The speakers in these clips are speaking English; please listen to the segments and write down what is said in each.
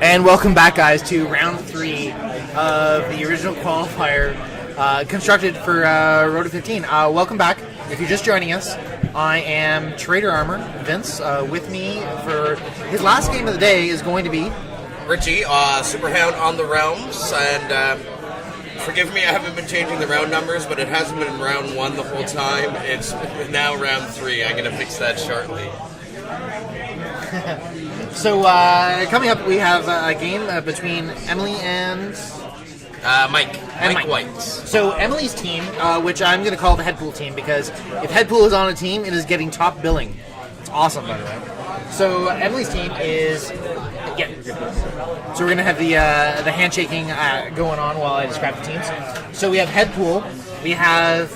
And welcome back, guys, to round 3 of the original qualifier constructed for Road to 15. Welcome back. If you're just joining us, I am Trader Armor, Vince. With me for his last game of the day is going to be Richie, Superhound on the realms, and forgive me, I haven't been changing the round numbers, but it hasn't been round 1 the whole time. It's now round 3. I'm going to fix that shortly. So, coming up, we have a game between Emily and Mike White. So, Emily's team, which I'm going to call the Headpool team, because if Headpool is on a team, it is getting top billing. It's awesome, by the way. So, Emily's team is... Yeah. So, we're going to have the handshaking going on while I describe the teams. So, we have Headpool. We have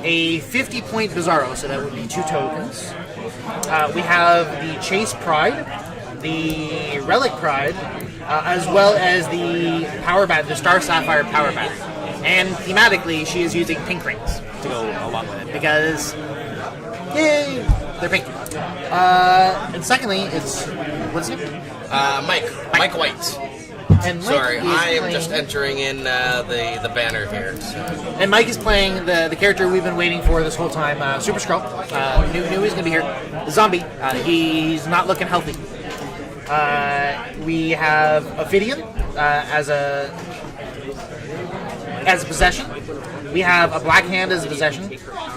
a 50-point Bizarro, so that would be 2 tokens. We have the Chase Pride, the Relic Pride, as well as the the Star Sapphire Power Battery. And thematically, she is using pink rings to go along with it because, yay, they're pink. And secondly, it's what's his name? Mike White. And Mike Sorry, I am just entering in the banner here. So. And Mike is playing the character we've been waiting for this whole time, Super Skrull. Knew he was going to be here. The zombie. He's not looking healthy. We have Ophidian as a possession. We have a Black Hand as a possession.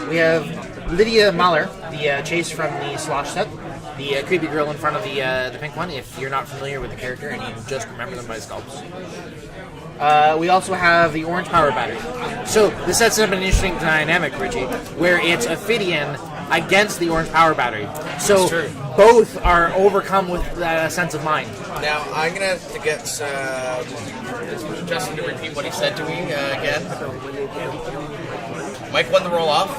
We have Lydia Mahler, the Chase from the Slosh set. The creepy girl in front of the pink one, if you're not familiar with the character and you just remember them by sculpts. We also have the orange power battery. So this sets up an interesting dynamic, Richie, where it's Ophidian against the orange power battery. So both are overcome with a sense of mind. Now, I'm going to have to get Justin to repeat what he said to me again. Mike won the roll-off.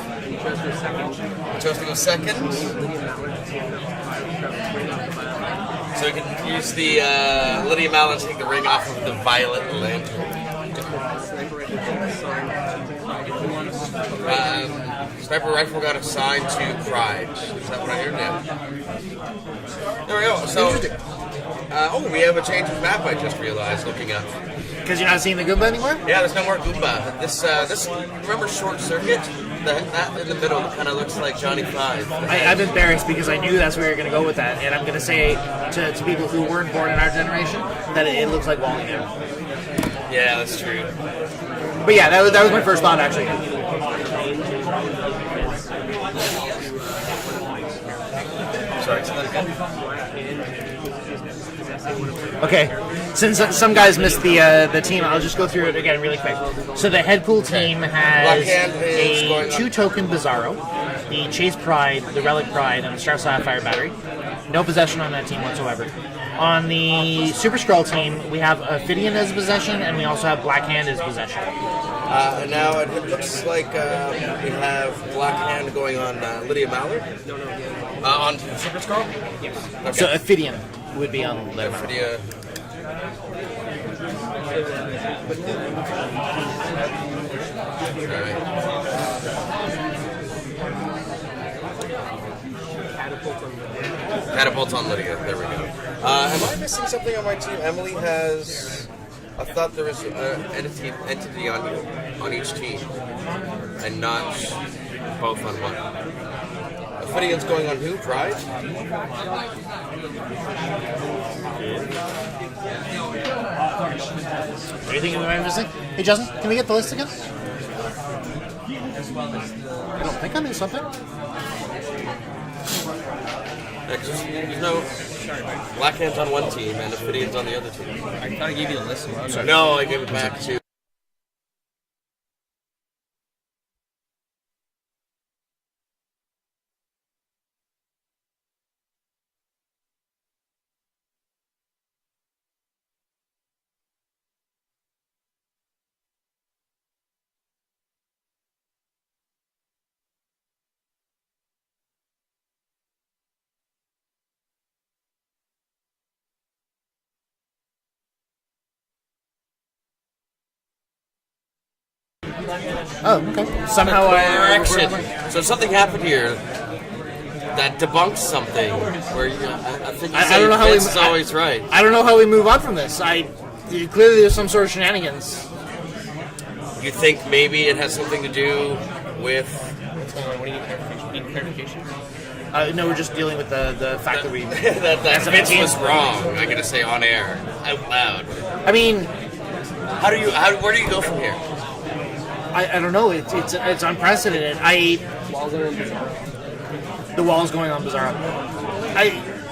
Chose to go second. So we can use the Lydia Malin to take the ring off of the Violet Lantern. Sniper Rifle got assigned to Pride. Is that what I heard now? There we go. So, we have a change of map I just realized looking up. Because you're not seeing the Goomba anymore? Yeah, there's no more Goomba. This remember Short Circuit? That in the middle kind of looks like Johnny Five. I'm embarrassed because I knew that's where you're going to go with that, and I'm going to say to people who weren't born in our generation that it looks like Wally now. Yeah, that's true. But yeah, that was my first thought, actually. Sorry, say that again. Okay, since some guys missed the team, I'll just go through it again really quick. So the Headpool team has a 2-token Bizarro, the Chase Pride, the Relic Pride, and the Star Sapphire Battery. No possession on that team whatsoever. On the Super Skrull team, we have Ophidian as possession, and we also have Black Hand as possession. Now it looks like we have Black Hand going on Lydia Mallard. On Super Skrull? Yes. Okay. So Ophidian would be on Lydia Mallard. Catapult on Lydia. There we go. Am I missing something on my team? Emily has... I thought there was an entity on each team, and not both on one. Ophidian's going on who? Pride? What do you think of the missing? Hey Justin, can we get the list again? I don't think I missed something. There's no Black Hand's on one team and Ophidian's on the other team. I thought I gave you the list. No, I gave it back to... Oh, okay. Somehow correction. So something happened here. that debunks something. Where I think you I say don't know how Vince is always right. I don't know how we move on from this. Clearly there's some sort of shenanigans. You think maybe it has something to do with? What do you need clarification? No, we're just dealing with the fact that we. that Vince was wrong. I'm gonna say on air, out loud. I mean, where do you go from here? I don't know. It's unprecedented. The wall's going on Bizarro.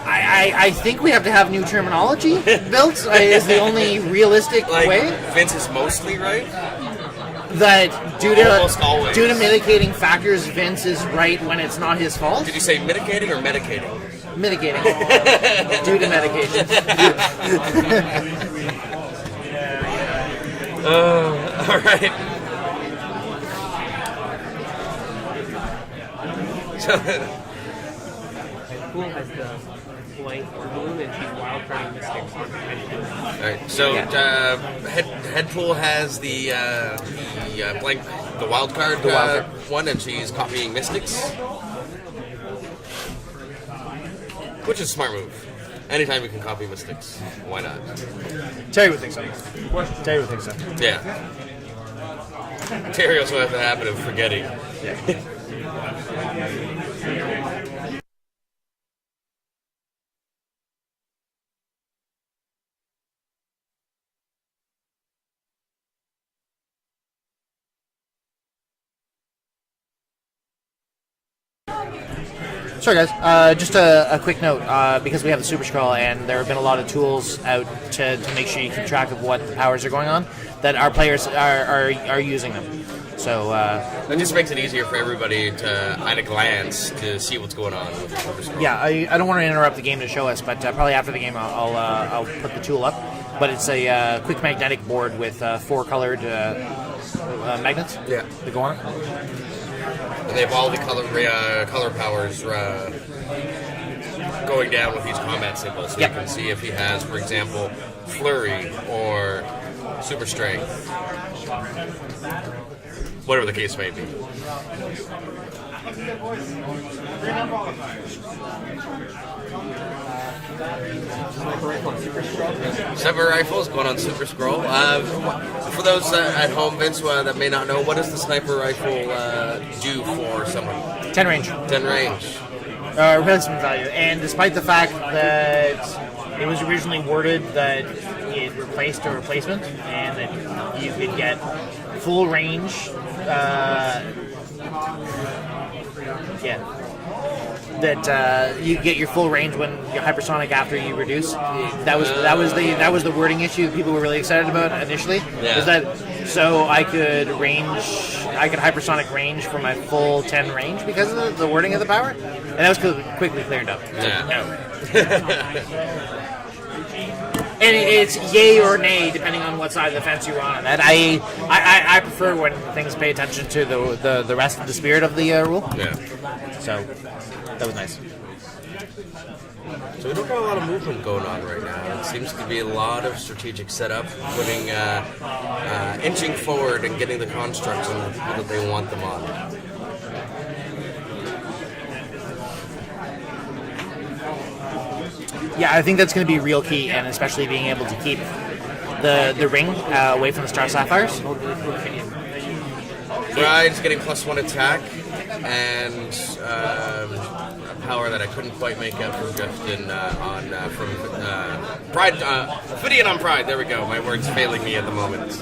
I think we have to have new terminology built. Is the only realistic way. Vince is mostly right. That Almost always. due to mitigating factors, Vince is right when it's not his fault. Did you say mitigating or medicating? Mitigating due to medication. All right. Pool has the blank balloon and she's wild carding Mystics on Headpool. Alright, so Headpool has the blank, the wild card one, and she's copying Mystics, which is a smart move. Anytime you can copy Mystics, why not? Terry would think so. Terry would think so. Yeah. Terry also has the habit of forgetting. Yeah. Sorry guys, just a quick note, because we have the Super Scroll and there have been a lot of tools out to make sure you keep track of what the powers are going on, that our players are using them. So it just makes it easier for everybody to, at a glance, to see what's going on with the Super Scroll. Yeah, I don't want to interrupt the game to show us, but probably after the game I'll put the tool up. But it's a quick magnetic board with 4 colored magnets that go on it. And they have all the color powers going down with each combat symbol, so you can see if he has, for example, Flurry or Super Strength, whatever the case may be. Sniper rifles going on Super Scroll. For those at home, Vince, that may not know, what does the sniper rifle do for someone? 10 range. 10 range. Replacement value. And despite the fact that it was originally worded that it replaced a replacement and that you could get full range, that you get your full range when you're hypersonic after you reduce. That was the wording issue people were really excited about initially. Yeah. Was that so I could hypersonic range for my full 10 range because of the wording of the power, and that was quickly cleared up. Yeah. No. And it's yay or nay depending on what side of the fence you're on. That I prefer when things pay attention to the rest of the spirit of the rule. Yeah. So that was nice. So we don't got a lot of movement going on right now. It seems to be a lot of strategic setup, putting inching forward and getting the constructs on the people that they want them on. Yeah, I think that's going to be real key, and especially being able to keep the ring away from the Star Sapphires. Bride's getting +1 attack, and a power that I couldn't quite make out from Justin from Pride. Ophidian on Pride. There we go. My word's failing me at the moment.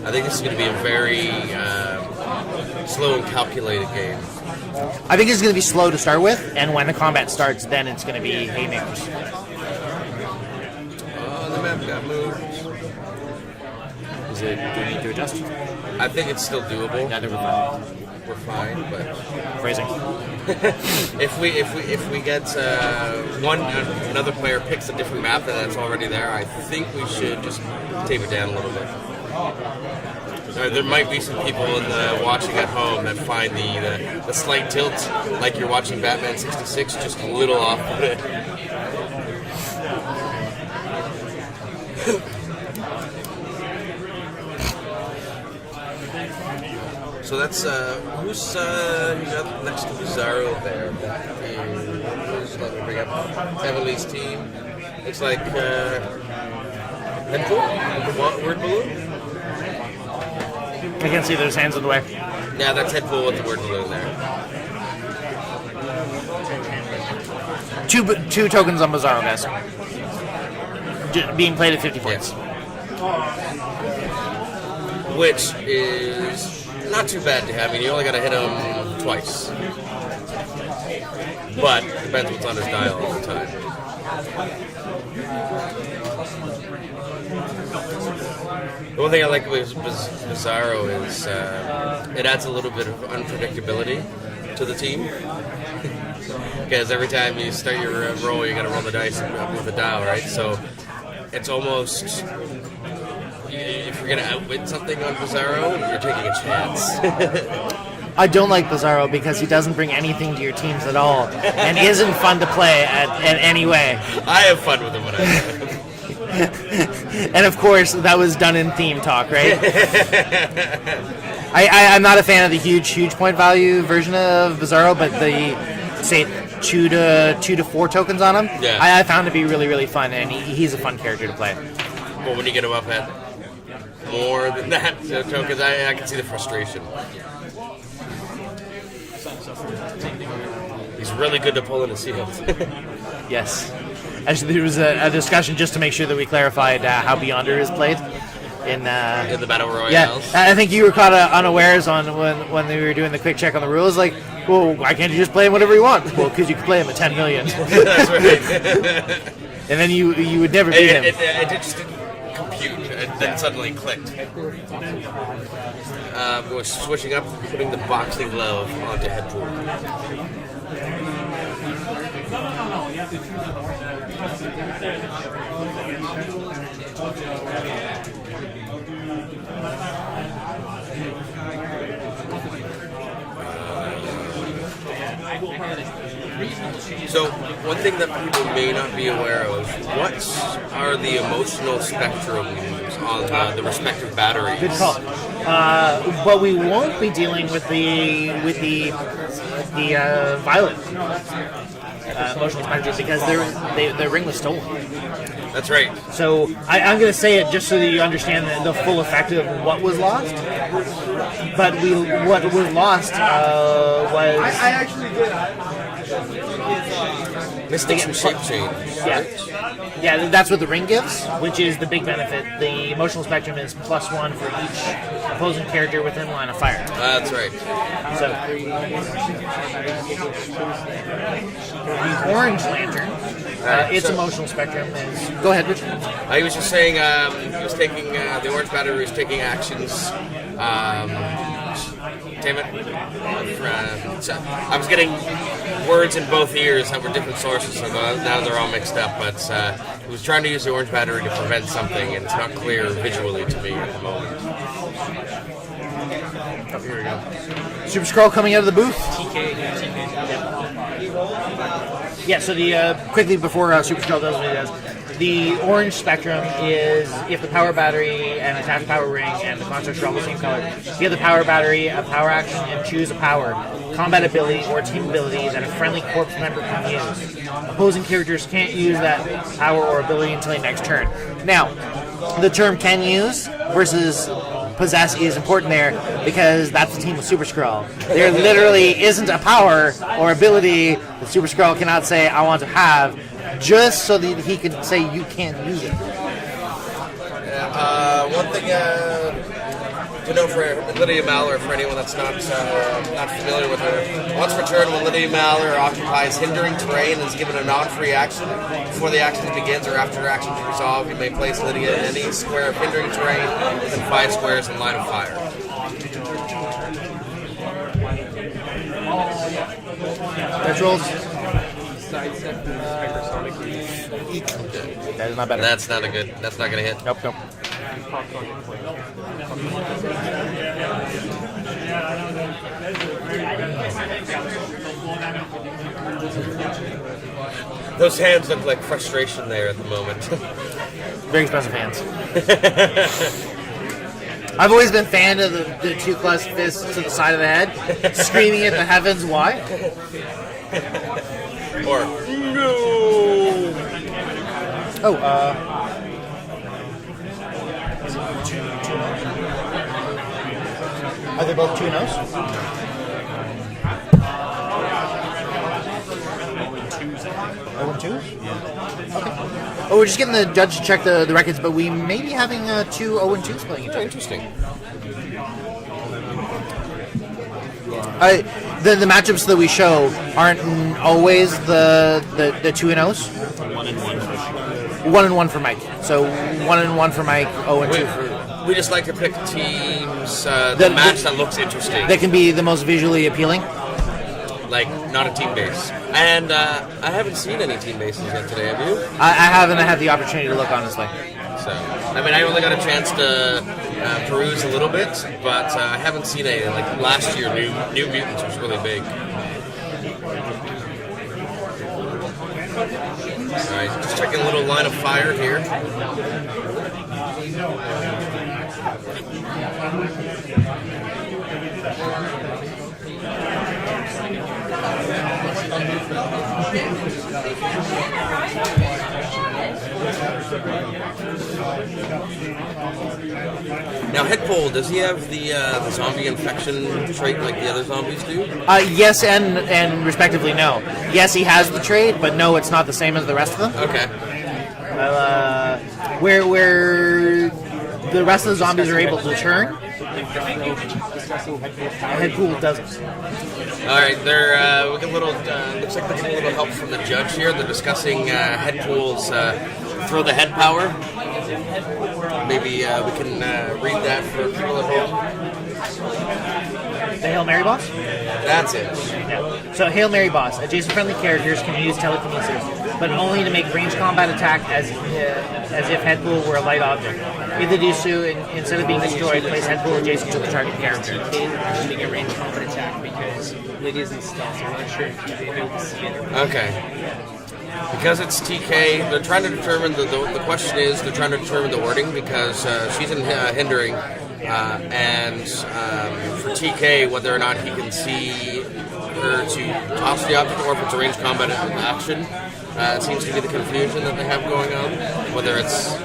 I think this is going to be a very slow and calculated game. I think it's going to be slow to start with, and when the combat starts, then it's going to be haymakers. The map got moved. Is it do we need to adjust? I think it's still doable. Yeah, we're fine. We're fine, but Phrasing. if we get another player picks a different map and that's already there, I think we should just tape it down a little bit. There might be some people watching at home that find the slight tilt, like you're watching Batman 66, just a little off. So that's who's up next to Bizarro there? That is, let me bring up Emily's team. It's like Deadpool? Word balloon? I can't see those hands in the way. Yeah, that's Deadpool with the word balloon there. Two tokens on Bizarro, guys. Being played at 50 points. Which is not too bad to have. I mean, you only got to hit him twice. But depends what's on his dial all the time. The one thing I like with Bizarro is it adds a little bit of unpredictability to the team. Because every time you start your roll, you got to roll the dice up with the dial, right? So it's almost, if you're going to outwit something on Bizarro, you're taking a chance. I don't like Bizarro because he doesn't bring anything to your teams at all and isn't fun to play in any way. I have fun with him when I play him. And of course, that was done in theme talk, right? I'm not a fan of the huge point value version of Bizarro, but the, say, 2 to 4 tokens on him, yeah. I found to be really fun, and he's a fun character to play. Well, when you get him up at more than that tokens, I can see the frustration. He's really good to pull in the field. Yes. Actually, there was a discussion just to make sure that we clarified how Beyonder is played in the Battle Royales. Yeah, I think you were caught unawares on when they were doing the quick check on the rules. Like, well, why can't you just play him whatever you want? Well, because you can play him at 10 million. That's right. And then you would never beat him. It just didn't compute. It then suddenly clicked. We're switching up, putting the boxing glove onto Deadpool. So, one thing that people may not be aware of, what are the emotional spectrums on the respective batteries? Good call. But we won't be dealing with the violet emotional spectrum because their ring was stolen. That's right. So I'm going to say it just so that you understand the full effect of what was lost. But what was lost was... I actually did. Mystic and shape change. Yeah. Yeah, that's what the ring gives, which is the big benefit. The emotional spectrum is +1 for each opposing character within line of fire. That's right. So, the orange lantern, its emotional spectrum is... Go ahead, Rich. I was just saying, he was taking, the orange battery was taking actions. Damn it. I was getting words in both ears that were different sources, so now they're all mixed up. But he was trying to use the orange battery to prevent something, and it's not clear visually to me at the moment. Oh, here we go. Super Scroll coming out of the booth. Yeah, so the quickly before Super Scroll does what he does, the orange spectrum is if the power battery and attached power ring and the constructs are all the same color. If you have the power battery, a power action, and choose a power, combat ability, or team ability that a friendly corpse member can use. Opposing characters can't use that power or ability until the next turn. Now, the term can use versus possess is important there because that's the team with Super Skrull. There literally isn't a power or ability that Super Skrull cannot say, I want to have, just so that he can say you can't use it. One thing to know for Lydia Maller, for anyone that's not familiar with her, once per turn when Lydia Maller occupies hindering terrain and is given a non-free action, before the action begins or after action is resolved, you may place Lydia in any square of hindering terrain within 5 squares in line of fire. That's rolls. Okay. That is not better. That's not going to hit. Nope. Those hands look like frustration there at the moment. Very expensive hands. I've always been a fan of the 2 plus fists to the side of the head, screaming at the heavens, why? Or no. Oh, are they both 2-0s? Oh, 2s? Okay. Oh, we're just getting the judge to check the records, but we may be having 2 0-2s playing each other. Interesting. The matchups that we show aren't always the 2-0s. 1-1 for Mike. So 1-1 for Mike, 0-2 for. We just like to pick teams, the match that looks interesting. That can be the most visually appealing. Like, not a team base. And I haven't seen any team bases yet today, have you? I haven't had the opportunity to look, honestly. So, I mean, I only got a chance to peruse a little bit, but I haven't seen any. Like, last year, New Mutants was really big. Alright, just checking a little line of fire here. Now, Headpole, does he have the zombie infection trait like the other zombies do? Yes, and respectively, no. Yes, he has the trait, but no, it's not the same as the rest of them. Okay. Where the rest of the zombies are able to turn, Headpool doesn't. All right, we get a little. Looks like there's a little help from the judge here. They're discussing Headpool's throw the head power. Maybe we can read that for people at home. The Hail Mary boss? That's it. Yeah. So Hail Mary boss. Adjacent friendly characters can use telekinesis, but only to make ranged combat attack as if Headpool were a light object. If they do so, instead of being destroyed, place Headpool adjacent to the target character. Using a ranged combat attack because Lydia's in stealth, so I'm not sure if you'll be able to see it. Okay. Because it's TK, they're trying to determine the question is they're trying to determine the wording because she's in hindering, and for TK whether or not he can see her to toss the object or if it's a ranged combat action. It seems to be the confusion that they have going on, whether it's.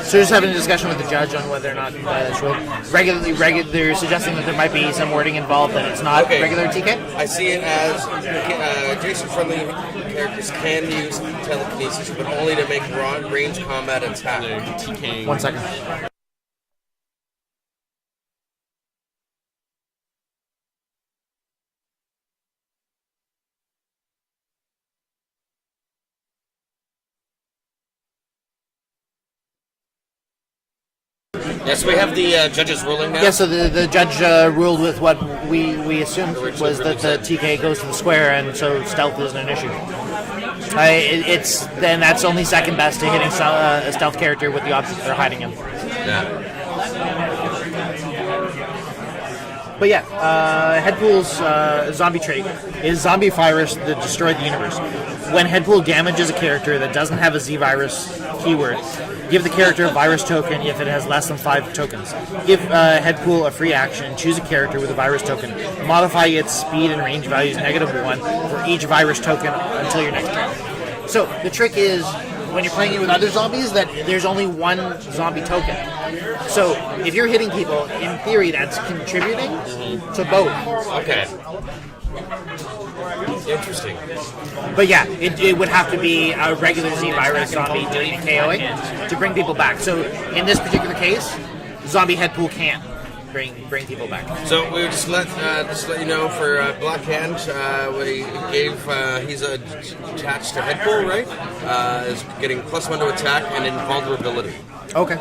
So just having a discussion with the judge on whether or not it's they're suggesting that there might be some wording involved that it's not regular TK. I see it as adjacent friendly characters can use telekinesis, but only to make range combat attack. TK. 1 second. Yes, we have the judge's ruling now. Yeah, so the judge ruled with what we assumed was that the TK goes to the square, and so stealth isn't an issue. That's only second best to hitting a stealth character with the object they're hiding in. Yeah. But yeah, Headpool's zombie trait is Zombie Virus that destroyed the universe. When Headpool damages a character that doesn't have a Z-Virus keyword, give the character a virus token if it has less than 5 tokens. Give Headpool a free action, choose a character with a virus token. Modify its speed and range values -1 for each virus token until your next turn. So the trick is, when you're playing it with other zombies, that there's only one zombie token. So if you're hitting people, in theory that's contributing to both. Okay. Interesting. But yeah, it would have to be a regular Z-Virus zombie doing KOing to bring people back. So in this particular case, Zombie Headpool can't bring people back. So we would just let you know for Black Hand, we gave he's attached to Headpool, right? Is getting +1 to attack and invulnerability. Okay.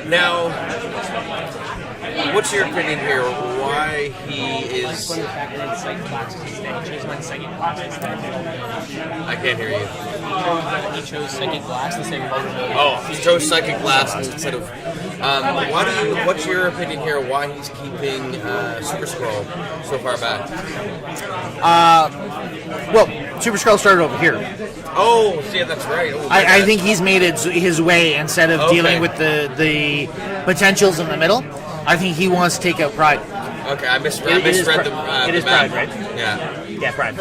Now, What's your opinion here? Why he is? When the fact that Psychic Blast instead, he chose one Psychic Blast instead. I can't hear you. He chose Psychic Blast instead of Vulnerability. Oh, he chose Psychic Blast instead of. What's your opinion here? Why he's keeping Super Scroll so far back? Well, Super Skrull started over here. Oh, yeah, that's right. Oh, I think he's made it his way instead of dealing with the potentials in the middle. I think he wants to take out Pride. Okay, I misread the It is map. Pride, right? Yeah. Yeah, Pride.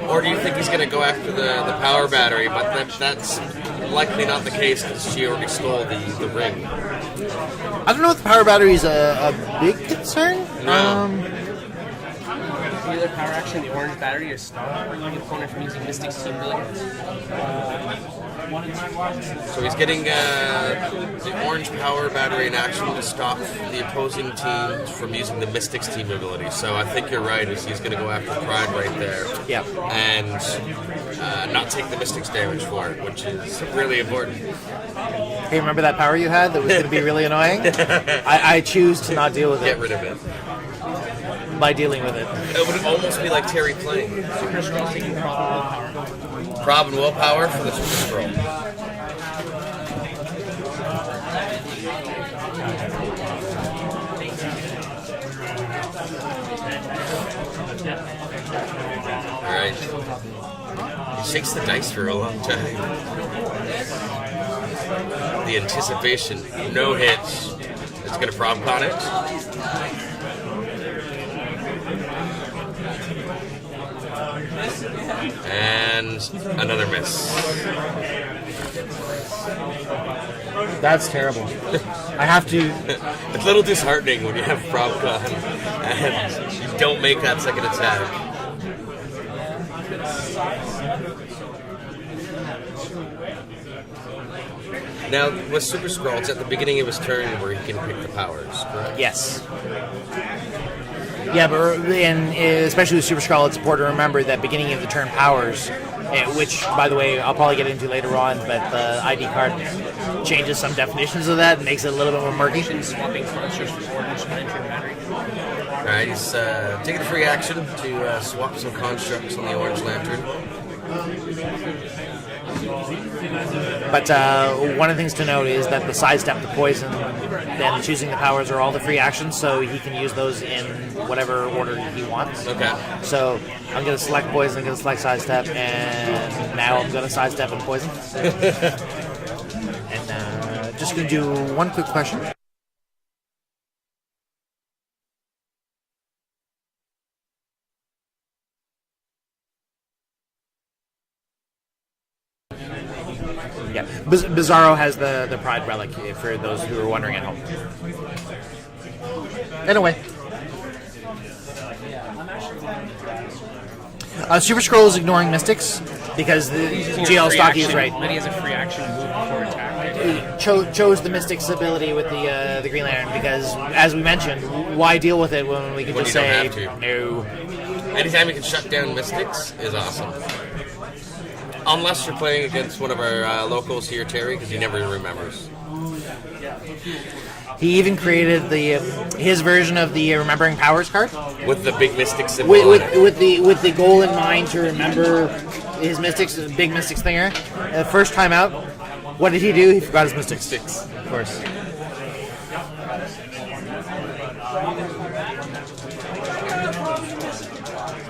Or do you think he's going to go after the power battery? But that's likely not the case because she already stole the ring. I don't know if the power battery is a big concern. No. The other power action, the orange battery, is stop the opponent from using Mystic's team abilities. So he's getting the orange power battery in action to stop the opposing team from using the Mystics team ability. So I think you're right, is he's going to go after Pride right there. Yeah. And not take the Mystics damage for it, which is really important. Hey, remember that power you had that was going to be really annoying? I choose to not deal with Get it rid of it. by dealing with it. It would almost be like Terry playing. Super Skrull taking Prob and Willpower. Prob and Willpower for the Super Scroll. Alright. He shakes the dice for a long time. The anticipation. No hits. It's going to Prob on it. And another miss. That's terrible. I have to. It's a little disheartening when you have ProbCon and you don't make that second attack. Now, with Super Scroll, it's at the beginning of his turn where he can pick the powers, correct? Yes. Yeah, but especially with Super Skrull, it's important to remember that beginning of the turn powers, which, by the way, I'll probably get into later on, but the ID card changes some definitions of that and makes it a little bit more murky. Swapping constructs for orange and entering battery. Alright, he's taking a free action to swap some constructs on the Orange Lantern. But one of the things to note is that the sidestep, the poison, then choosing the powers are all the free actions, so he can use those in whatever order he wants. Okay. So I'm going to select poison, I'm going to select sidestep, and now I'm going to sidestep and poison. And just going to do one quick question. Yeah, Bizarro has the Pride Relic, for those who are wondering at home. Anyway. Super Scroll is ignoring Mystics because the GL Stocky is right. Liddy has a free action move before attack. He chose the Mystics ability with the Green Lantern because, as we mentioned, why deal with it when we can just say no? Anytime you can shut down Mystics is awesome. Unless you're playing against one of our locals here, Terry, because he never remembers. He even created his version of the Remembering Powers card with the big Mystic symbol with the goal in mind to remember his Mystics, the big Mystics thinger. The first time out, what did he do? He forgot his Mystics. Of course.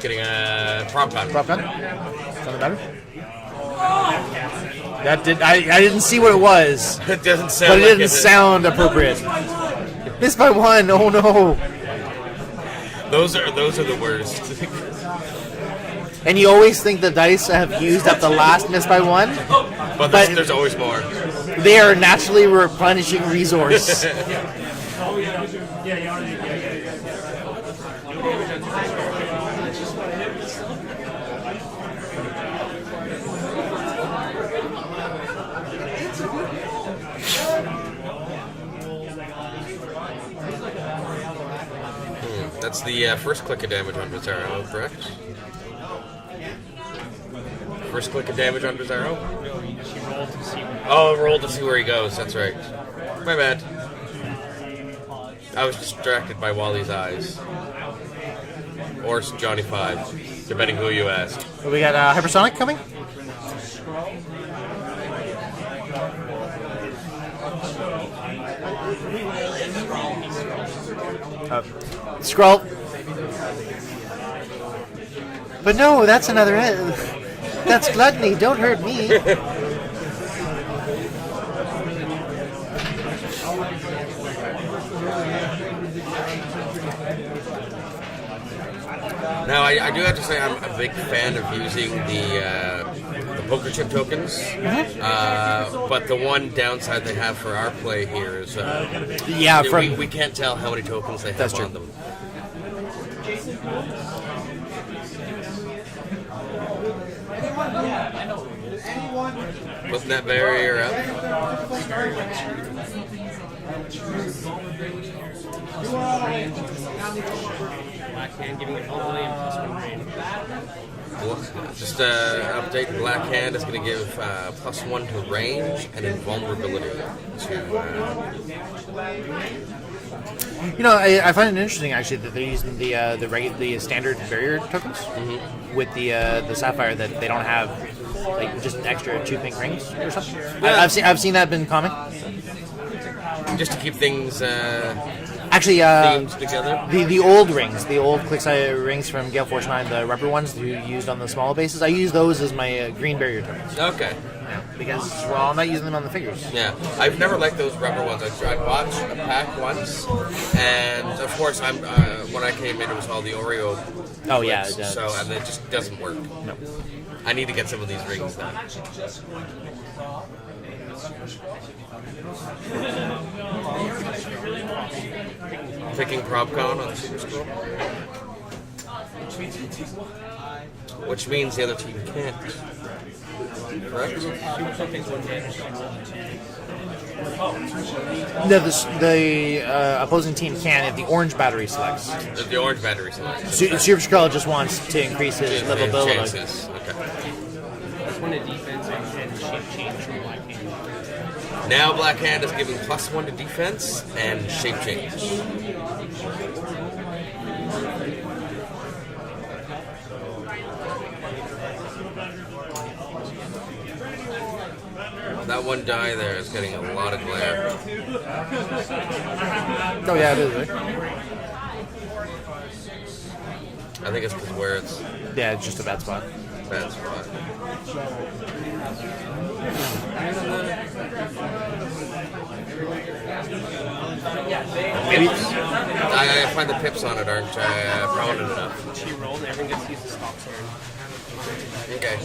Getting a prop gun. Prop gun? Something better? I didn't see what it was. It doesn't sound. But it didn't sound appropriate. Missed by one. Oh no. Those are the worst. And you always think the dice have used up the last miss by one, but there's always more. They are naturally replenishing resource. That's the first click of damage on Bizarro, correct? First click of damage on Bizarro? No, roll to see where he goes, that's right. My bad. I was distracted by Wally's eyes. Or Johnny 5, depending who you ask. We got Hypersonic coming. Scroll. But no, that's another. That's gluttony. Don't hurt me. Now, I do have to say I'm a big fan of using the poker chip tokens. But the one downside they have for our play here is we can't tell how many tokens they have on them. Putting that barrier up. Black hand giving it all the way and +1 rain. Just update, Black Hand is going to give +1 to range and invulnerability to... I find it interesting actually that they're using the standard barrier tokens with the Sapphire, that they don't have like just an extra 2 pink rings or something. Yeah. I've seen that been common. Just to keep things actually themed together. The old rings, the old Qualifier rings from Gale Force 9, the rubber ones you used on the small bases, I use those as my green barrier tokens. Okay. Yeah, because I'm not using them on the figures. Yeah, I've never liked those rubber ones. I bought a pack once, and of course when I came in, it was all the Oreo. Oh yeah, and it just doesn't work. No. I need to get some of these rings then. Picking PropCon on the Super Scroll. Which means the other team can't. Correct? No, the opposing team can if the orange battery selects. If the orange battery selects. Super Skrull just wants to increase his livability. Chances. Okay. That's one of defense and shape change from Black Hand. Now Black Hand is giving +1 to defense and shape change. That one die there is getting a lot of glare. Oh yeah, it is, right? I think it's because where it's... Yeah, it's just a bad spot. Bad spot. Maybe. I find the pips on it aren't prominent enough. She rolled and everyone gets to use the stop sign. Okay,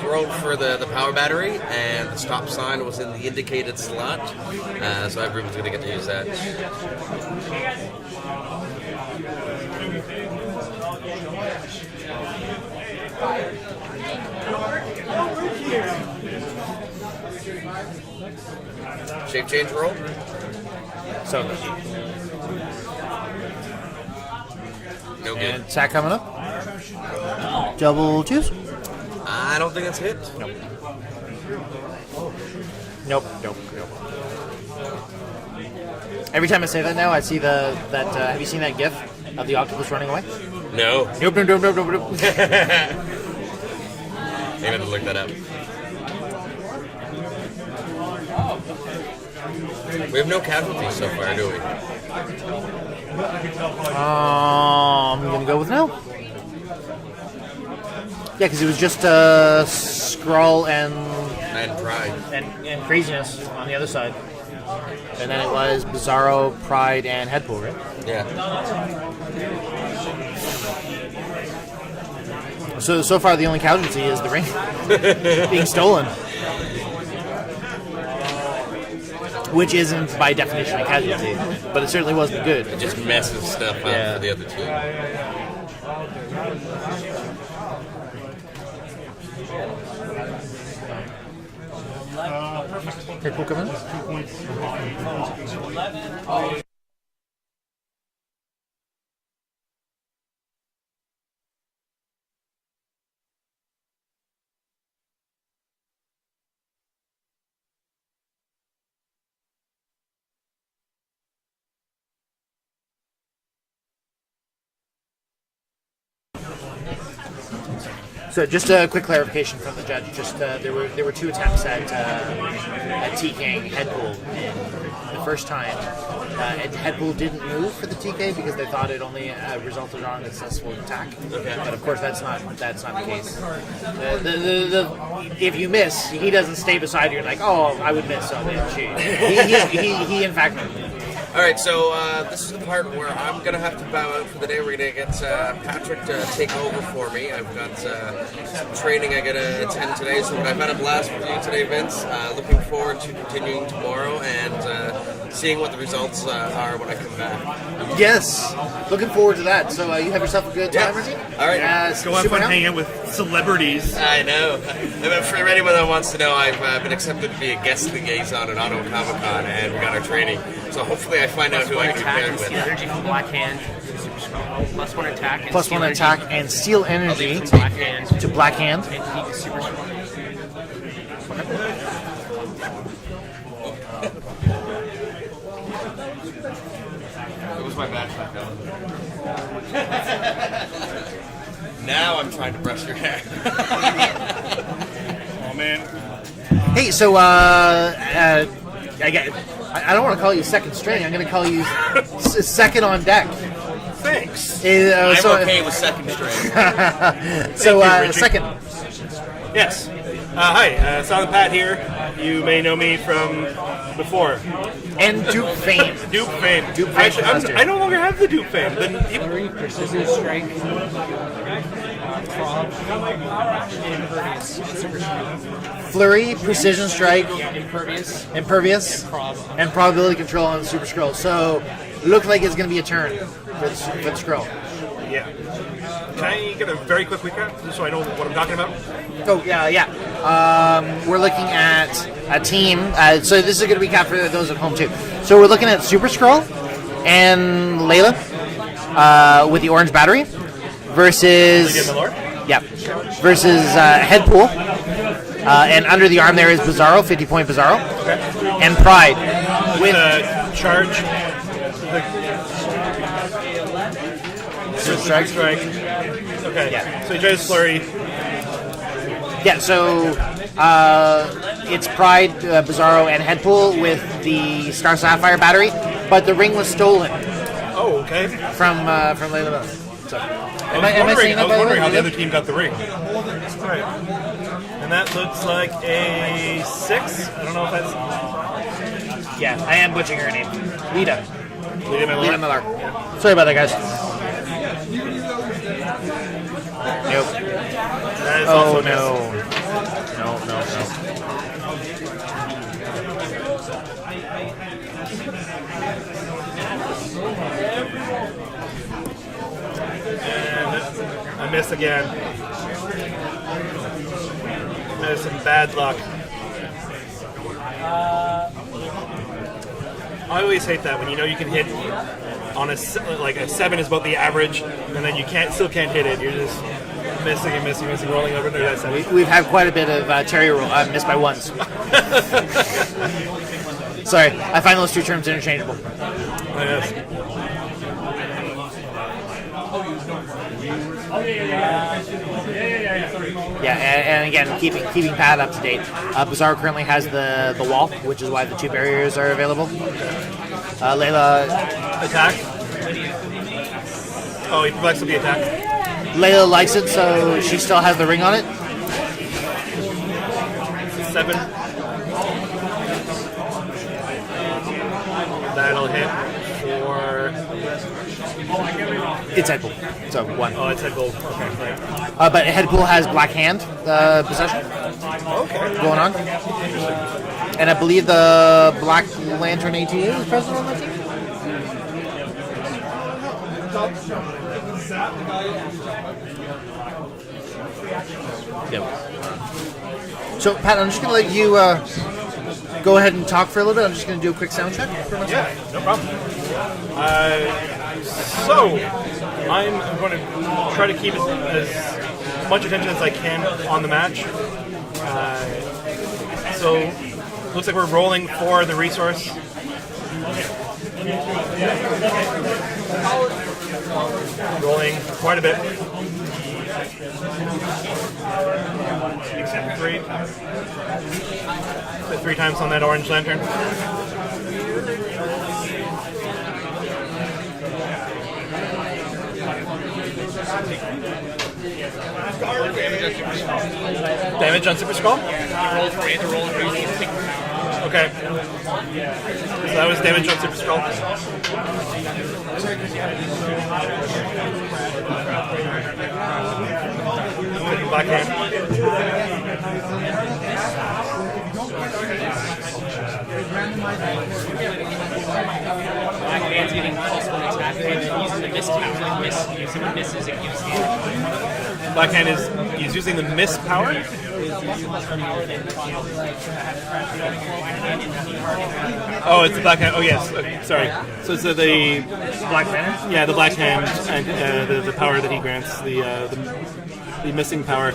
rolled for the power battery, and the stop sign was in the indicated slot, so everyone's going to get to use that. Shape change roll. So No good. and sack coming up. Double twos. I don't think it's hit. Nope. Nope. Every time I say that now, I see that. Have you seen that GIF of the octopus running away? No. Nope. I had to look that up. We have no casualties so far, do we? I'm gonna go with no. Yeah, because it was just Skrull and Pride. and Craziness on the other side, and then it was Bizarro, Pride, and Headpool, right? Yeah. So far, the only casualty is the ring being stolen, which isn't by definition a casualty, but it certainly wasn't good. It just messes stuff up for the other team. Headpool coming. So just a quick clarification from the judge. Just there were 2 attempts at TKing Headpool. And the first time, Headpool didn't move for the TK because they thought it only resulted on a successful attack. Okay. But of course, that's not the case. If you miss, he doesn't stay beside you and like, oh, I would miss. So he in fact moved. All right, so this is the part where I'm going to have to bow out for the day. We're going to get Patrick to take over for me. I've got some training I got to attend today, so I've had a blast with you today, Vince. Looking forward to continuing tomorrow and seeing what the results are when I come back. Yes, looking forward to that. So you have yourself a good time, Ricky? All right. Go have fun hanging out with celebrities. I know. For anyone that wants to know, I've been accepted to be a guest liaison at Ottawa Comic-Con, and we got our training. So hopefully I find out who I can Attack compare and with. steal energy from Black Hand. Super Scroll. Plus 1 attack. And Plus steal 1 energy attack and steal energy from Black Hand. to Black Hand. And he can Super Scroll. It was my bad shot. Now I'm trying to brush your hair. Oh man. Hey, so I don't want to call you second string. I'm going to call you second on deck. Thanks. I'm okay with second string. So Thank you, Richie. second. Yes. Hi, Silent Pat here. You may know me from before. And Duke fame. Dupe fame. Dupe fame Actually, from last year. I no longer have the Dupe fame. Flurry, Precision Strike, Prob, Impervious, Super Scroll. Flurry, Precision Strike, Impervious, Impervious, and Probability Control on the Super Scroll. So look like it's going to be a turn for the Scroll. Yeah. Can I get a very quick recap just so I know what I'm talking about? Oh, yeah. We're looking at a team. So this is a good recap for those at home, too. So we're looking at Super Scroll and Layla with the orange battery versus... Get my lord? Yeah. Versus Headpool. And under the arm there is Bizarro, 50-point Bizarro. Okay. And Pride. With Charge. Strike. Okay. Yeah. So he tries flurry. Yeah, so it's Pride, Bizarro, and Headpool with the Star Sapphire battery, but the ring was stolen Oh, okay. from Layla. So, am I I saying that was by wondering how way? the other team got the ring. Alright. And that looks like a 6. I don't know if that's... Yeah, I am butchering her name. Lita. Lita Miller. Miller. Sorry about that, guys. Nope. That is Oh, also a miss. And I missed again. That is some bad luck. I always hate that when you know you can hit on a 7 is about the average, and then you still can't hit it. You're just missing and missing, rolling over to that 7. We've had quite a bit of Terry roll. Missed by ones. Sorry, I find those two terms interchangeable. Oh, yes. Yeah, and again, keeping Pat up to date. Bizarro currently has the wall, which is why the 2 barriers are available. Layla Attack. Oh, he flexed the attack. Layla likes it, so she still has the ring on it. 7. That'll hit for... It's Headpool, so 1. Oh, it's head gold. Okay, right. But Headpool has Black Hand possession Okay. going on, and I believe the Black Lantern AT is present on that team. Yep. So Pat, I'm just going to let you go ahead and talk for a little bit. I'm just going to do a quick sound check. Yeah, no problem. So, I'm going to try to keep as much attention as I can on the match. So, looks like we're rolling for the resource. Rolling quite a bit. Except 3. Hit 3 times on that orange lantern. Damage on Super Skull? Okay. So that was damage on Super Skull. Black hand. Black hand's getting plus 1 attack and using the miss power. Using the misses against him. Black hand he's using the miss power. Oh, it's the black hand. Oh, yes. Okay, sorry. So it's the Black Banner? yeah, the black hand and the power that he grants, the missing power.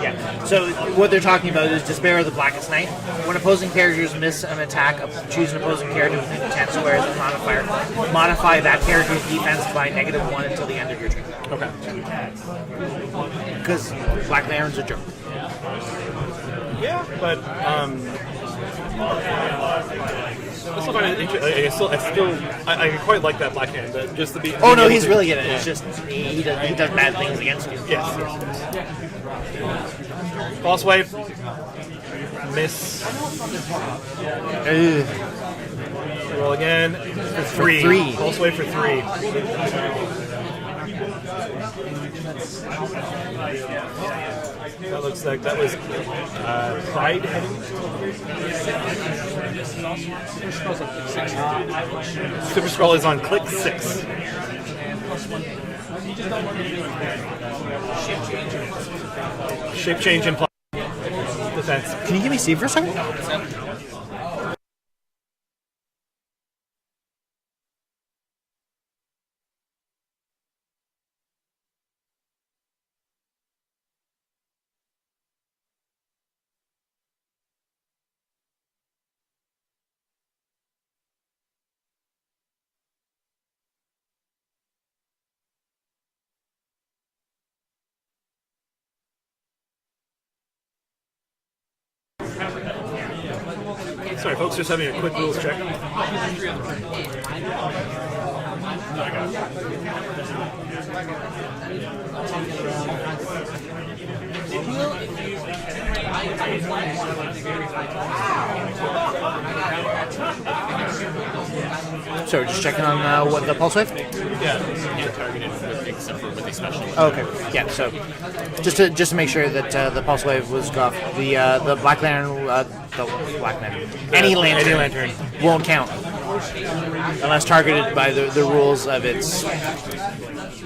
Yeah. So what they're talking about is Despair of the Blackest Night. When opposing characters miss an attack, choose an opposing character with an intent square as a modifier. Modify that character's defense by -1 until the end of your turn. Okay. Because Black Baron's a jerk. Yeah, but I still find it interesting. I quite like that black hand. Just to be. Oh no, he's really good at it. It's just he does bad things against you. Yes. False wave. Miss. Roll again. For 3. 3. False wave for 3. That looks like that was Pride heading. Super Scroll is on click 6. Shape change implies defense. Can you give me Steve for a second? Sorry, folks, just having a quick rules check. So we're just checking on what the pulse wave. Yeah, targeted except for with a special. Okay, yeah. So just to make sure that the pulse wave was off, the black lantern, any lantern won't count unless targeted by the rules of its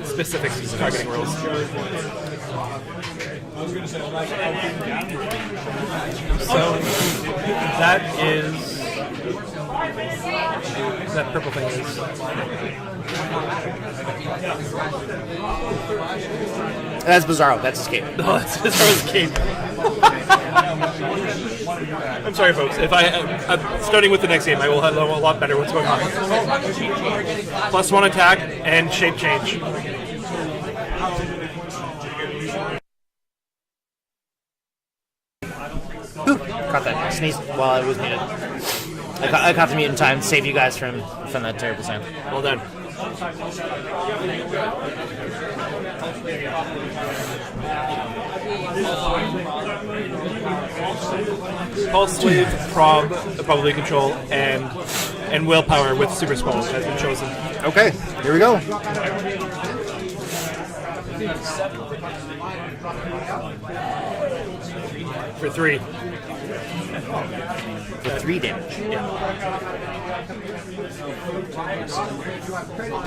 Specific targeting rules. So that is that purple thing is. That's Bizarro. That's Escape. Oh, that's Escape. I'm sorry, folks. If I'm starting with the next game, I will know a lot better what's going on. +1 attack and shape change. Ooh, caught that sneeze while I was muted. I caught the mute in time to save you guys from that terrible sound. Well done. Pulse Wave, Prob, probably Control, and Willpower with Super Skull has been chosen. Okay, here we go. For 3. For 3 damage.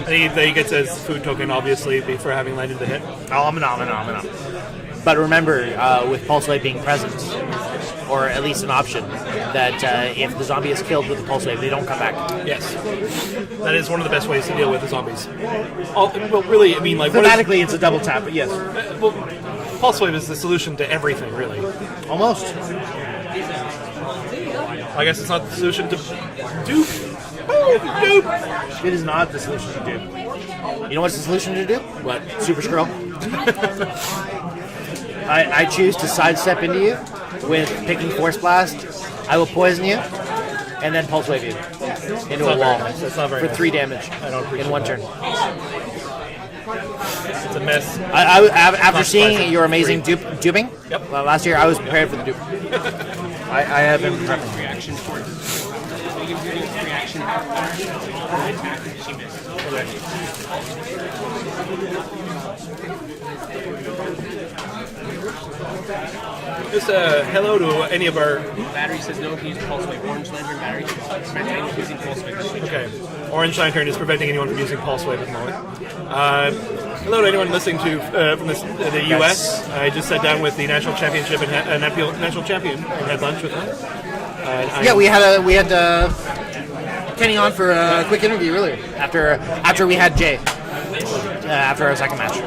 And he gets his food token, obviously, for having landed the hit. Nom. But remember, with Pulse Wave being present, or at least an option, that if the zombie is killed with the Pulse Wave, they don't come back. Yes. That is one of the best ways to deal with the zombies. Well, really, I mean, like... Thematically, it's a double tap, but yes. Well, Pulse Wave is the solution to everything, really. Almost. I guess it's not the solution to do... Dupe! It is not the solution to dupe. You know what's the solution to dupe? What? Super Skrull. I choose to sidestep into you with picking Force Blast. I will poison you, and then Pulse Wave you into a wall That's not very for nice. 3 damage I don't appreciate in 1 that. turn. It's a miss. After seeing surprising. your amazing duping Yep. last year, I was prepared for the dupe. I have been prepared. Reaction for it. So you give your reaction attack. She missed. Just hello to any of our. Battery says no, can use Pulse Wave. Orange Lantern battery says anyone using Pulse Wave. Okay. Orange Lantern is preventing anyone from using Pulse Wave at the moment. Hello to anyone listening to from the U.S. I just sat down with the national championship and national champion and had lunch with them. Yeah, we had Kenny on for a quick interview earlier after we had Jay after our second match.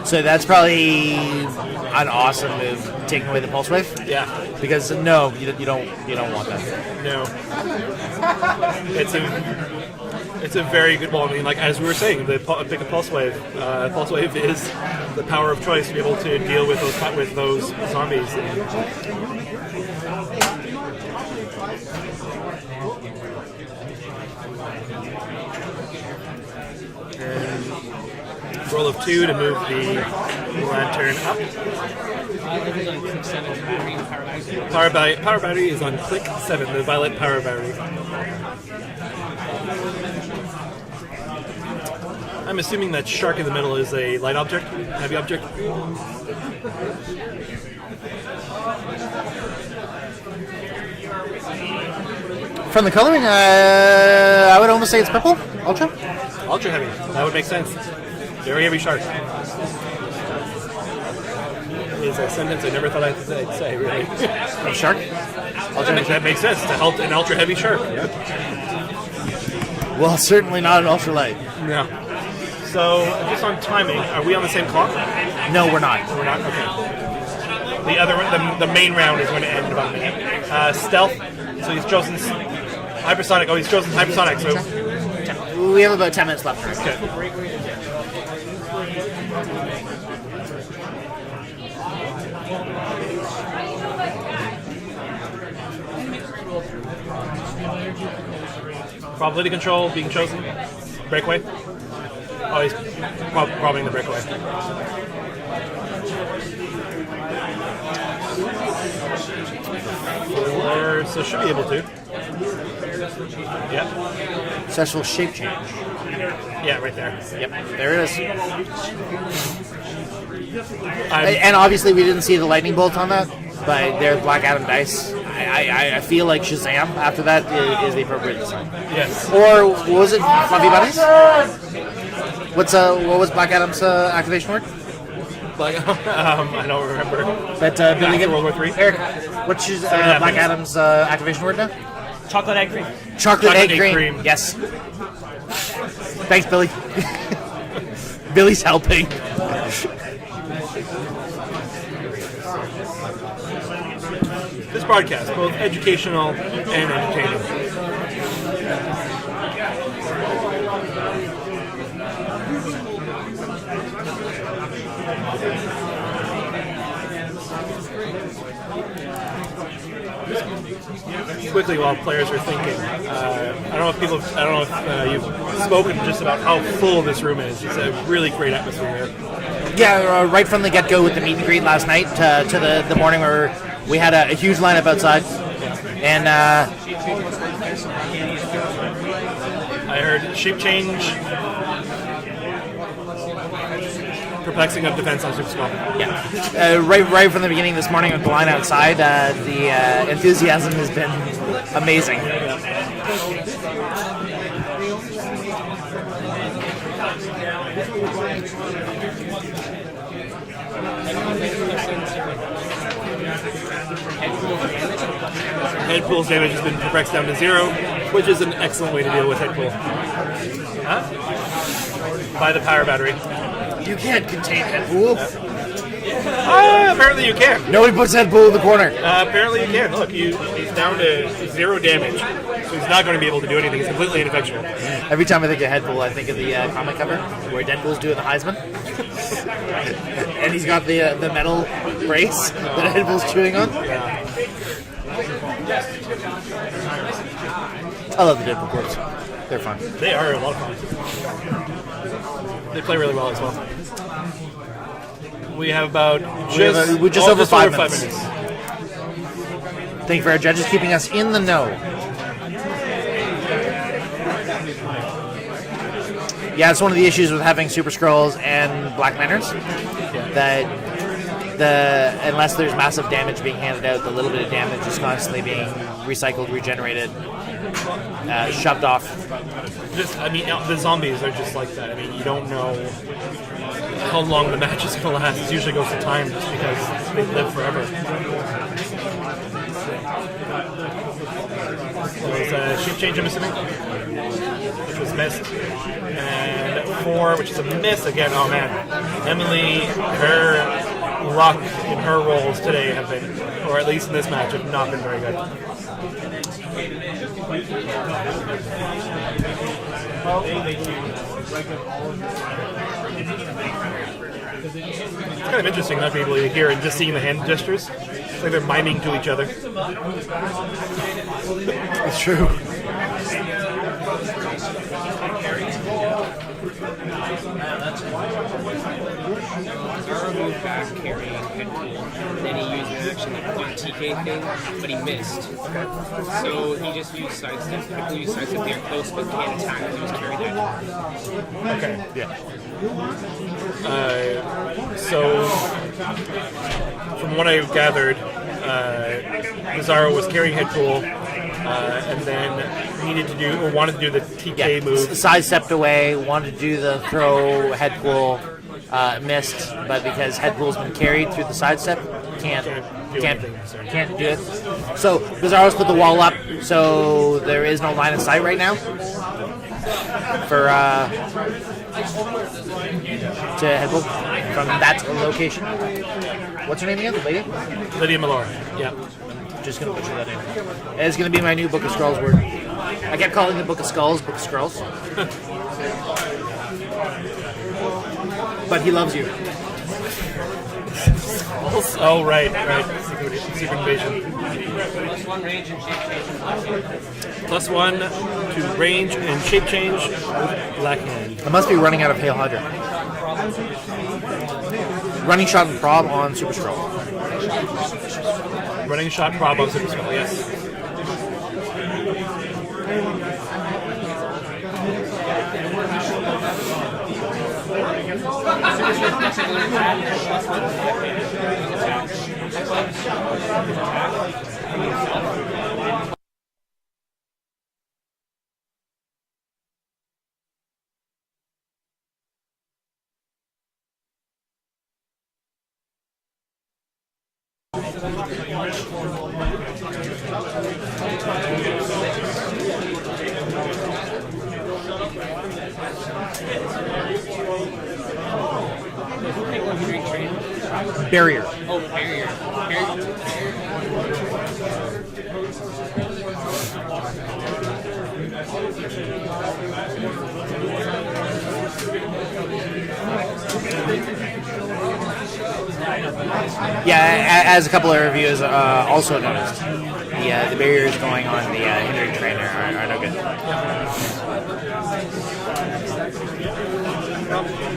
So that's probably an awesome move, taking away the Pulse Wave. Yeah. Because no, you don't want that. No. It's a very good ball. I mean, like as we were saying, pick a Pulse Wave. Pulse Wave is the power of choice to be able to deal with those zombies. And roll of 2 to move the lantern up. Power battery is on click 7, the violet power battery. I'm assuming that shark in the middle is a light object, heavy object. From the coloring, I would almost say it's purple, ultra. Ultra heavy. That would make sense. Very heavy shark. Is a sentence I never thought I'd say, really. A shark. That makes sense. To help an ultra heavy shark. Yeah. Well, certainly not an ultralight. No. So, just on timing, are we on the same clock? No, we're not. We're not? Okay. The main round is going to end in about a minute. Stealth. So he's chosen hypersonic. Oh, he's chosen hypersonic. So We have about 10 minutes left. okay. Probability control being chosen. Breakaway. Oh, he's probably in the breakaway. So should be able to. Yep. Successful shape change. Yeah, right there. Yep, there it is. I'm, And obviously, we didn't see the lightning bolt on that, but there's Black Adam dice. I feel like Shazam after that is the appropriate design. yes. Or was it Fluffy Bunnies? What was Black Adam's activation word? Like, I don't remember. That Billy After World War III? Eric, what's his, Seven Black happens. Adam's activation word now? Chocolate egg cream. Chocolate egg cream. Yes. Thanks, Billy. Billy's helping. This broadcast, both educational and entertaining. Quickly, while players are thinking, I don't know if you've spoken just about how full this room is. It's a really great atmosphere here. Yeah, right from the get-go with the meet and greet last night to the morning where we had a huge lineup outside. And I heard shape change, perplexing of defense on Super Skull. yeah, right from the beginning this morning with the line outside, the enthusiasm has been amazing. Head pool's damage has been compressed down to 0, which is an excellent way to deal with head pool. Huh? By the power battery. You can't contain head pool. Apparently you can. Nobody puts Deadpool in the corner. Apparently you can. Look, he's down to 0 damage, so he's not going to be able to do anything. He's completely ineffectual. Every time I think of Deadpool, I think of the comic cover where Deadpool's doing the Heisman, and he's got the metal brace that Deadpool's chewing on. I love the Deadpool corps. They're fun. They are a lot of fun. They play really well as well. We have about just over 5 minutes. Thank you for our judges keeping us in the know. Yeah, it's one of the issues with having Super Skrulls and Black Lanterns. That unless there's massive damage being handed out, the little bit of damage is constantly being recycled, regenerated, shoved off. The zombies are just like that. I mean, you don't know how long the match is going to last. It usually goes to time just because they live forever. So it's a shape change, I'm assuming, which was missed. And 4, which is a miss again. Oh man, Emily, her luck in her roles today have been, or at least in this match, have not been very good. It's kind of interesting not being able to hear and just seeing the hand gestures. It's like they're miming to each other. It's true. Zara moved back carrying Deadpool. Then he used an action like one TK thing, but he missed. So he just used sidestep. People use sidestep, they're close but can't attack because he was carrying Deadpool. Okay. Yeah. So, from what I've gathered, Bizarro was carrying Headpool, and then needed to do or wanted to do the TK move. Sidestepped away, wanted to do the throw Headpool, missed, but because Headpool's been carried through the sidestep, can't do it. So Bizarro's put the wall up, so there is no line of sight right now for to Headpool from that location. What's her name again? Lady? Lydia Malora. Yeah. Just gonna butcher that name. It's gonna be my new Book of Skrulls word. I kept calling the Book of Skulls Book of Skrulls. But he loves you. Oh, right. Secret Invasion. +1 to range and shape change with Black Hand. I must be running out of Hail Hydra. Running shot and prob on Super Skrull. Running shot prob on Super Skrull, yes. Barrier. Oh, barrier. Yeah, as a couple of reviewers also noticed, the barriers going on the hindering trainer are no good.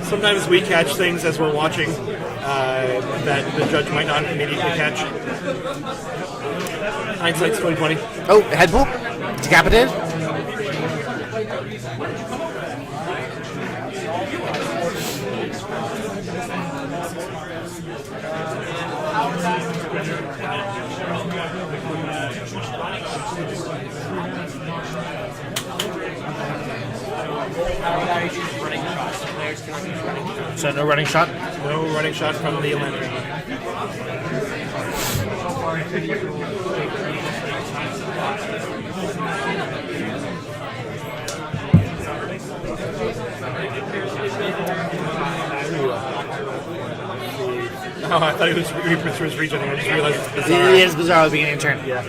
Sometimes we catch things as we're watching that the judge might not immediately catch. Hindsight's 2020. Oh, Headpool? Decapitated? So no running shot? No running shot from the Atlantic. Oh, I thought he was regening. I just realized it's bizarre. It is bizarre at the beginning of the turn. Yeah.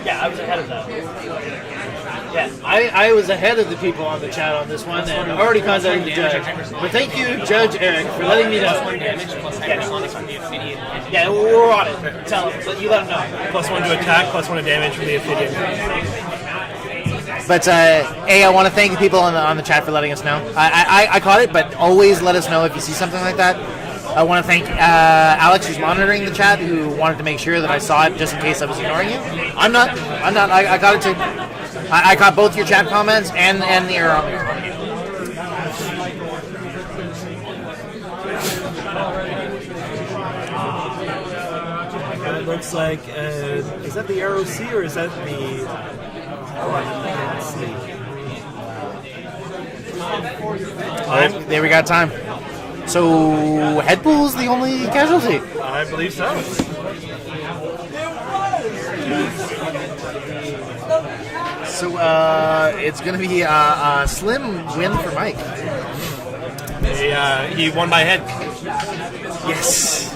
Yeah, I was ahead of that. Yeah, I was ahead of the people on the chat on this one, and already contacted the judge. But thank you, Judge Eric, for letting me know. +1 damage, plus hypersonics from the Ophidian. Yeah, we're on it. Tell him, but you let him know. +1 to attack, +1 to damage from the Ophidian. But I want to thank the people on the chat for letting us know. I caught it, but always let us know if you see something like that. I want to thank Alex, who's monitoring the chat, who wanted to make sure that I saw it just in case I was ignoring you. I'm not. I got it too. I caught both your chat comments and the error on there. It looks like, is that the ROC or is that the... Let's see. Oh, there we got time. So, Headpool's the only casualty. I believe so. So, it's going to be a slim win for Mike. He won by head. Yes.